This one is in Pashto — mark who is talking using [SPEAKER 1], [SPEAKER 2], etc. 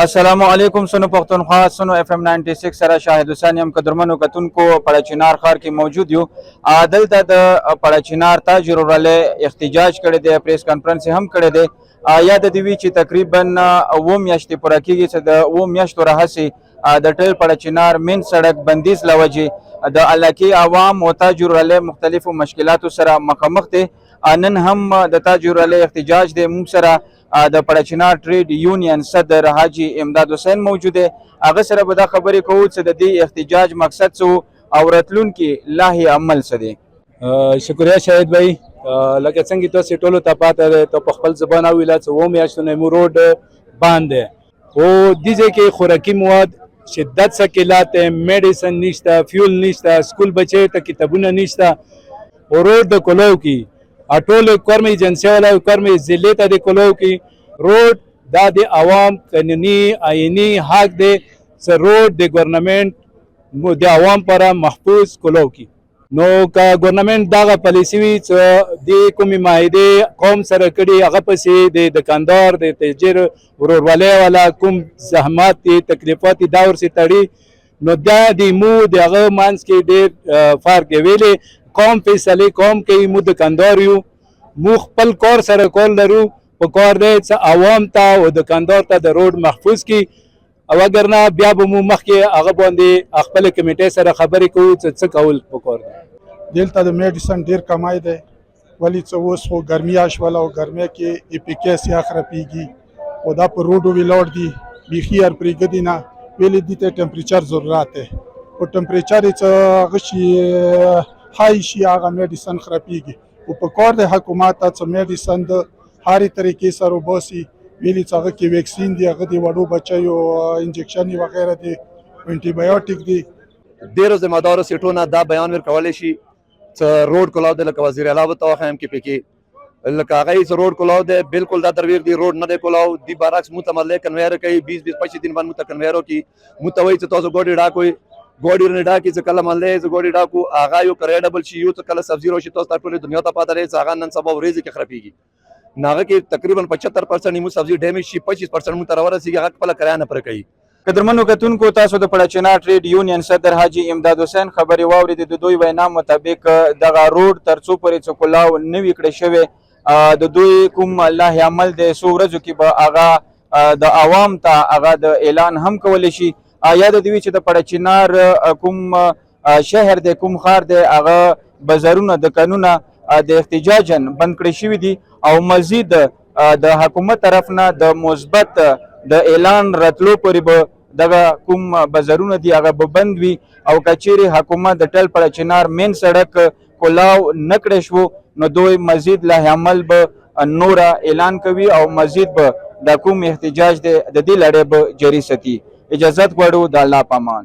[SPEAKER 1] السلام علیکم سنو پختونخوا سنو اف ام 96 سره شاهد حسین یم قدرمنو کتونکو پړچینار ښار کې موجود یو دلته د پړچینار تاجر ورله احتجاج کړی دی پریس کانفرنس هم کړی دی یا د دوی چې تقریبا و میاشتې پوره کیږي چې د و میاشتو راهسي د ټول پړچینار مین سړک بندیز لوجې د علاقې عوام او تاجر ورله مختلفو مشکلاتو سره مخامخ دي نن هم د تاجر ورله احتجاج دی موږ سره د پړچینار ټریډ یونین صدر حاجی امداد حسین موجود دی هغه سره به دا خبرې کوو چې د دې احتجاج مقصد څه او راتلونکي لاهي عمل څه دی.
[SPEAKER 2] شکریہ شاهد بھائی لکه څنګه تاسو ټولو ته پاته ده ته په خپل زبان او ویلا څه و میاشتونه مو روډ باندې او دیږي کې خوراکي مواد شدت سکلات میډیسن نشته فیول نشته سکول بچي ته کتابونه نشته او روډ د کولو کې اټول کورمې ایجنسی والا کورمې ضلع ته د کولو کې روډ دا د عوام قانوني آئینی حق دی چې روډ د ګورنمنت د عوام پر محفوظ کولو کې نو که ګورنمنت دغه پالیسي وي چې د کومې معاهدې قوم سره کړي هغه پسې د دکاندار د تاجر ورورولۍ والا کوم زحمات دي تکلیفات دي دا ورسې تړي نو دا د مو د هغه منځ کې ډېر فرق دی ویلې قوم فیصلې قوم کوي مو دکاندار یو مو خپل کار سره کول لرو په کار دی چې عوام ته او دکاندار ته د روډ محفوظ کړي او اگر نه بیا به مو مخکې هغه باندې خپل کمیټې سره خبرې کوو چې څه کول پکار دی.
[SPEAKER 3] دلته د میډیسن ډیر کمای دی ولی څه اوس خو ګرمي شوله او ګرمۍ کې اپیکیس یا خرابېږي او دا په روډو ویلوړ دي بیخي هر پرېږدي نه ویلې دي ته ټمپریچر ضرورت دی او ټمپریچر یې څه هغه شي های شي هغه میډیسن خرابېږي او په کار د حکومت ته څه میډیسن د هرې طریقې سره وباسي ویلې چې هغه کې ویکسین دی هغه د وړو بچیو انجکشن وغیره دی انټي بایوټیک دی.
[SPEAKER 4] ډېرو ذمهدارو سیټونه دا بیان ورکولی شي چې روډ کلاو دی لکه وزیر اعلی به ته وښیم کې پکې لکه هغه یې چې روډ کلاو دی بالکل دا درویر دی روډ نه دی کلاو دی برعکس مو ته مطلب کنویر کوي 20-25 دن باندې مو ته کنویر وکړي مو ته وایي چې تاسو ګوډې ډاکوئ ګوډې ورنې ډاکي چې کله مطلب چې ګوډې ډاکو هغه یو کریډبل شي یو چې کله سبزي راشي تاسو ته ټولې دنیا ته پاته دی چې هغه نن سبا ورځې کې خرابېږي نو هغه کې تقریبا 75% مو سبزي ډیمیج شي 25% مو ته راورسېږي هغه خپله کرایه نه پوره کوي.
[SPEAKER 1] قدرمنو کتونکو تاسو د پړچینار ټریډ یونین صدر حاجی امداد حسین خبرې واورېدې د دوی وینا مطابق دغه روډ تر څو پورې چې کلاو نه وي کړی شوی د دوی کوم لاهي عمل دی څو ورځو کې به هغه د عوام ته هغه د اعلان هم کولی شي یا د دوی چې د پړچینار کوم شهر دی کوم ښار دی هغه بازارونه دکانونه د احتجاجن بند کړی شوي دي او مزید د حکومت طرف نه د مثبت د اعلان راتلو پورې به دغه کوم بازارونه دي هغه به بند وي او که چیرې حکومت د ټل پړچینار مین سړک کلاو نه کړی شو نو دوی مزید لاهي عمل به نوره اعلان کوي او مزید به د کوم احتجاج دی د دې لړۍ به جاري ساتي. اجازت غواړو د الله په امان.